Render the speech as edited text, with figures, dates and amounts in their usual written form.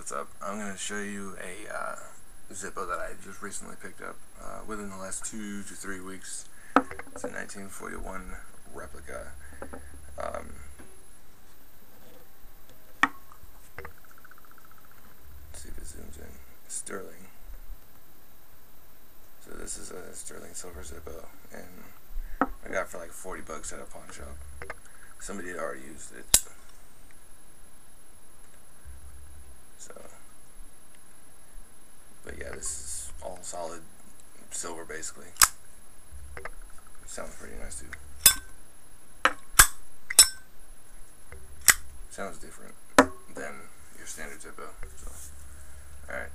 what's up? I'm going to show you a Zippo that I just recently picked up within the last 2 to 3 weeks. It's a 1941 replica. Let's see if it zooms in. Sterling. So this is a sterling silver Zippo, and I got it for like 40 bucks at a pawn shop. Somebody had already used it. So, but yeah, this is all solid silver basically. It sounds pretty nice too. Sounds different than your standard Zippo. So, alright.